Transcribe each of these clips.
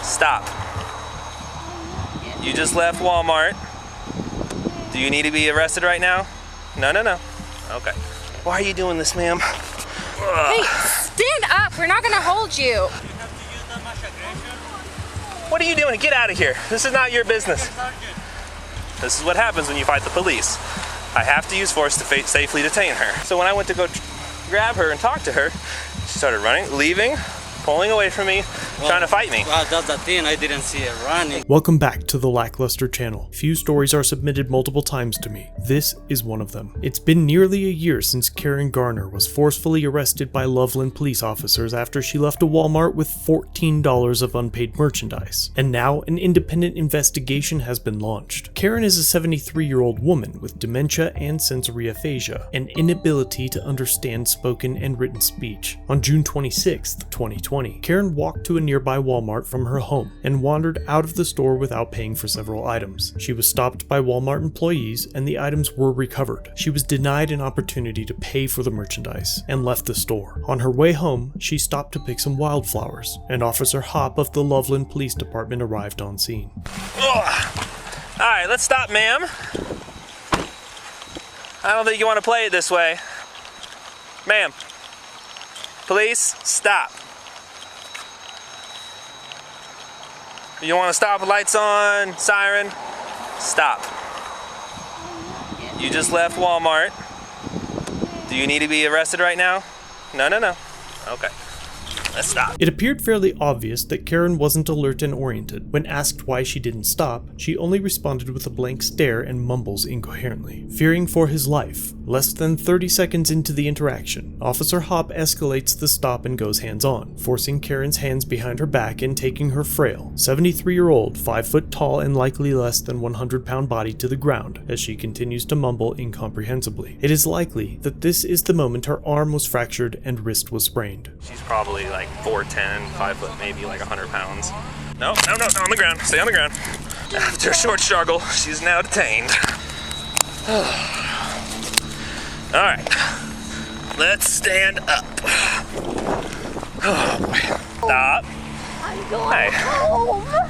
Stop. You just left Walmart. Do you need to be arrested right now? No. Okay. Why are you doing this, ma'am? Hey, stand up. We're not going to hold you. What are you doing? Get out of here. This is not your business. This is what happens when you fight the police. I have to use force to safely detain her. So when I went to go grab her and talk to her, she started running, leaving, pulling away from me, trying to fight me. Well, that's the thing, I didn't see her running. Welcome back to the Lackluster channel. Few stories are submitted multiple times to me. This is one of them. It's been nearly a year since Karen Garner was forcefully arrested by Loveland police officers after she left a Walmart with $14 of unpaid merchandise. And now an independent investigation has been launched. Karen is a 73-year-old woman with dementia and sensory aphasia, an inability to understand spoken and written speech. On June 26th, 2020, Karen walked to a nearby Walmart from her home and wandered out of the store without paying for several items. She was stopped by Walmart employees and the items were recovered. She was denied an opportunity to pay for the merchandise and left the store. On her way home, she stopped to pick some wildflowers, and Officer Hop of the Loveland Police Department arrived on scene. Alright, let's stop, ma'am. I don't think you want to play it this way. Ma'am, police, stop. You want to stop? Lights on, siren, stop. You just left Walmart. Do you need to be arrested right now? No. Okay. Let's stop. It appeared fairly obvious that Karen wasn't alert and oriented. When asked why she didn't stop, she only responded with a blank stare and mumbles incoherently. Fearing for his life, less than 30 seconds into the interaction, Officer Hop escalates the stop and goes hands-on, forcing Karen's hands behind her back and taking her frail, 73-year-old, 5 foot tall and likely less than 100-pound body to the ground as she continues to mumble incomprehensibly. It is likely that this is the moment her arm was fractured and wrist was sprained. She's probably like 4'10", 5 foot, maybe like 100 pounds. No, on the ground. Stay on the ground. After a short struggle, she's now detained. All right, let's stand up. Oh boy. Stop. I'm going home.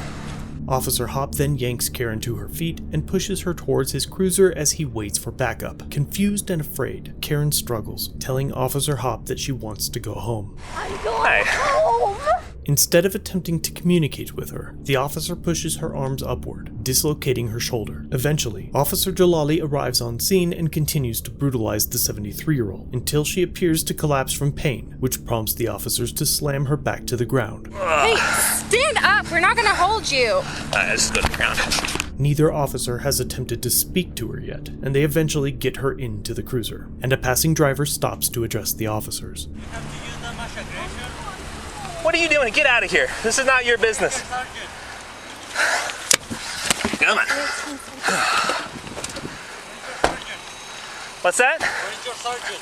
Officer Hop then yanks Karen to her feet and pushes her towards his cruiser as he waits for backup. Confused and afraid, Karen struggles, telling Officer Hop that she wants to go home. I'm going home. Instead of attempting to communicate with her, the officer pushes her arms upward, dislocating her shoulder. Eventually, Officer Jalali arrives on scene and continues to brutalize the 73-year-old until she appears to collapse from pain, which prompts the officers to slam her back to the ground. Hey, stand up. We're not going to hold you. Let's go to the ground. Neither officer has attempted to speak to her yet, and they eventually get her into the cruiser, and a passing driver stops to address the officers. What are you doing? Get out of here. This is not your business. Come on. What's that? Where's your sergeant?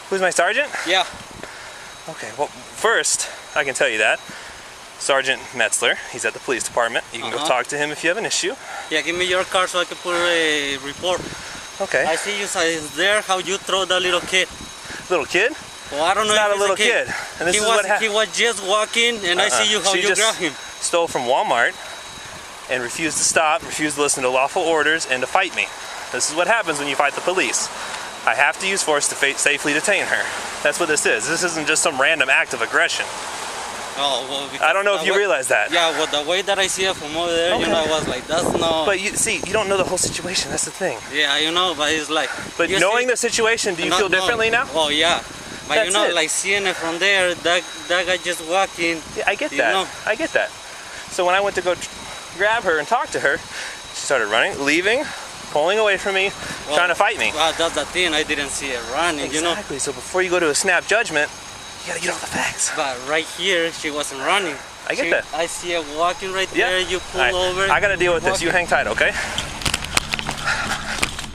Who's my sergeant? Yeah. Okay, well, first, I can tell you that. Sergeant Metzler, he's at the police department. You can go talk to him if you have an issue. Yeah, give me your car so I can put a report. Okay. I see you there, how you throw the little kid. Little kid? Well, I don't know He's if not a little kid. And this he is what happened. He was just walking, and I see you how She you just grab him. stole from Walmart and refused to stop, refused to listen to lawful orders, and to fight me. This is what happens when you fight the police. I have to use force to safely detain her. That's what this is. This isn't just some random act of aggression. Oh, well, I don't know if you realize that. Yeah, well, the way that I see it from over there, Okay. you know, I was like, that's no... But you see, you don't know the whole situation. That's the thing. Yeah, you know, but it's like... But knowing the situation, do you feel differently now? Oh, yeah. But That's you know, it. like seeing it from there, that guy just walking. Yeah, I get you that. know? I get that. So when I went to go grab her and talk to her, she started running, leaving, pulling away from me, trying to fight me. Well, that's the thing, I didn't see it running, you know. Exactly. So before you go to a snap judgment, you gotta get all the facts. But right here, she wasn't running. I get that. I see her walking right there, you pull over. I gotta deal with this. You hang tight, okay?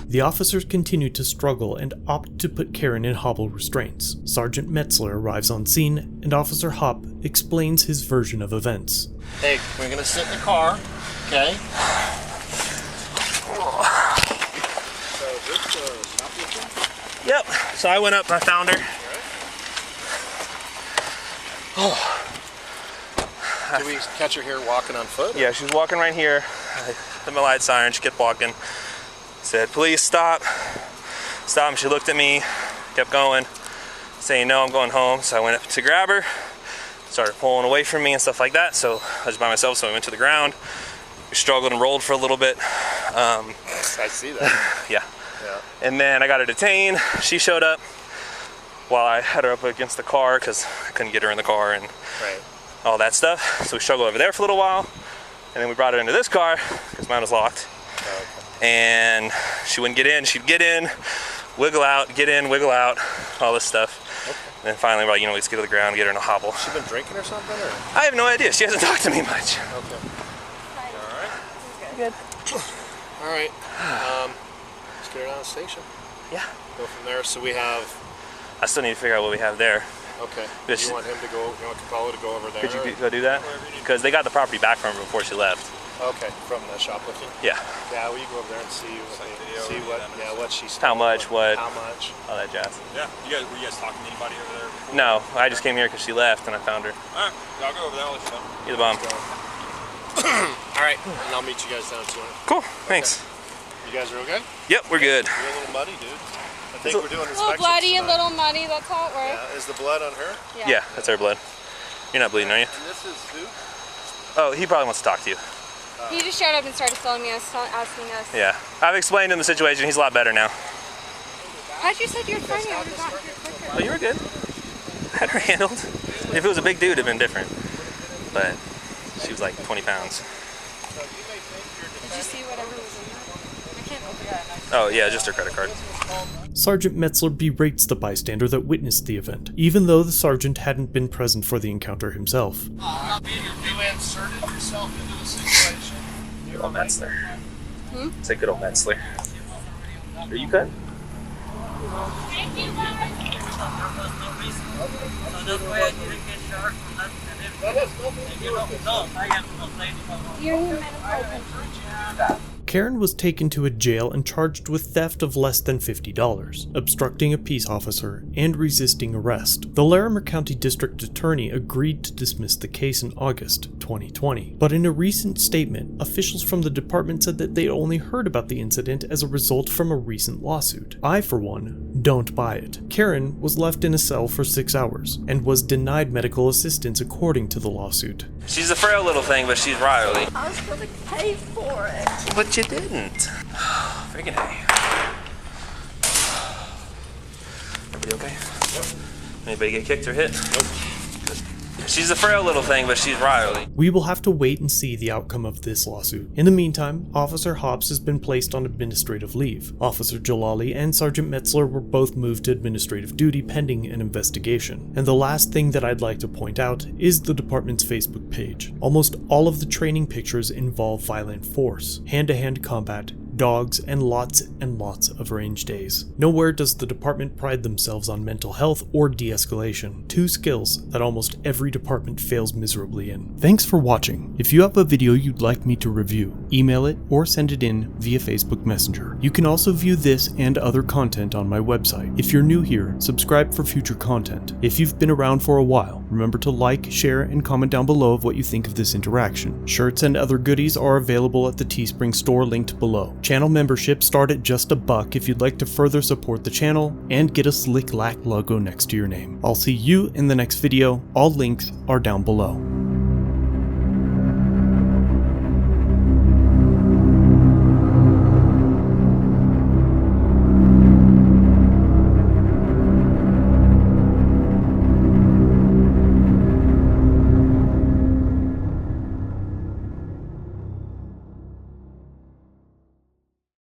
The officers continue to struggle and opt to put Karen in hobble restraints. Sergeant Metzler arrives on scene, and Officer Hop explains his version of events. Hey, we're gonna sit in the car, okay? Yep. So I went up, I found her. Did we catch her here walking on foot? Yeah, she was walking right here. I hit my light siren, she kept walking. Said, "Police, stop." Stop, and she looked at me, kept going, saying, "No, I'm going home." So I went up to grab her, started pulling away from me and stuff like that. So I was by myself, so I went to the ground. We struggled and rolled for a little bit. I see that. Yeah. And then I got her detained. She showed up while I had her up against the car because I couldn't get her in the car and all that stuff. So we struggled over there for a little while. And then we brought her into this car because mine was locked. And she wouldn't get in. She'd get in, wiggle out, get in, wiggle out, all this stuff. And then finally, well, let's get to the ground, get her in a hobble. She been drinking or something? Or? I have no idea. She hasn't talked to me much. Okay. All right. Good. All right. Let's get her down to the station. Yeah. Go from there. So we have. I still need to figure out what we have there. Okay. But you want him to go? You want Capello to go over there? Could you go do that? Because they got the property back from her before she left. Okay, from the shoplifting. Yeah. Yeah, we go over there and see what she's. How much? What? How much? All that jazz. Yeah. Were you guys talking to anybody over there before? No, I just came here because she left and I found her. All right. I'll go over there. I'll let you know. You're the bomb. All right, and I'll meet you guys down soon. Cool. Thanks. You guys are okay? Yep, we're good. You're a little muddy, dude. I think we're doing A inspections. little bloody, a tonight. little muddy, that's how it works. Yeah. Is the blood on her? Yeah, that's her blood. You're not bleeding, are you? And this is who? Oh, he probably wants to talk to you. He just showed up and started filming us, asking us. Yeah. I've explained him the situation. He's a lot better now. How'd you said you were fine? I would have gotten here quicker. Oh, you were good. Had her handled. If it was a big dude, it'd been different. But she was like 20 pounds. Did you see whatever was in there? I can't open it. Oh, yeah, just her credit card. Sergeant Metzler berates the bystander that witnessed the event, even though the sergeant hadn't been present for the encounter himself. You inserted yourself into the situation. Good old Metzler. Say good old Metzler. Are you cut? You're in the medical. Keiran was taken to a jail and charged with theft of less than $50, obstructing a peace officer, and resisting arrest. The Larimer County District Attorney agreed to dismiss the case in August 2020, but in a recent statement, officials from the department said that they'd only heard about the incident as a result from a recent lawsuit. I, for one, don't buy it. Keiran was left in a cell for 6 hours, and was denied medical assistance according to the lawsuit. She's a frail little thing, but she's riley. I was gonna pay for it. But you didn't. Freaking A. Everybody okay? Yep. Anybody get kicked or hit? Nope. Good. She's a frail little thing, but she's riley. We will have to wait and see the outcome of this lawsuit. In the meantime, Officer Hobbs has been placed on administrative leave. Officer Jalali and Sergeant Metzler were both moved to administrative duty pending an investigation. And the last thing that I'd like to point out is the department's Facebook page. Almost all of the training pictures involve violent force, hand-to-hand combat, dogs, and lots of range days. Nowhere does the department pride themselves on mental health or de-escalation, two skills that almost every department fails miserably in. Thanks for watching. If you have a video you'd like me to review, email it or send it in via Facebook Messenger. You can also view this and other content on my website. If you're new here, subscribe for future content. If you've been around for a while, remember to like, share, and comment down below of what you think of this interaction. Shirts and other goodies are available at the Teespring store linked below. Channel memberships start at just $1 if you'd like to further support the channel and get a slick lack logo next to your name. I'll see you in the next video. All links are down below.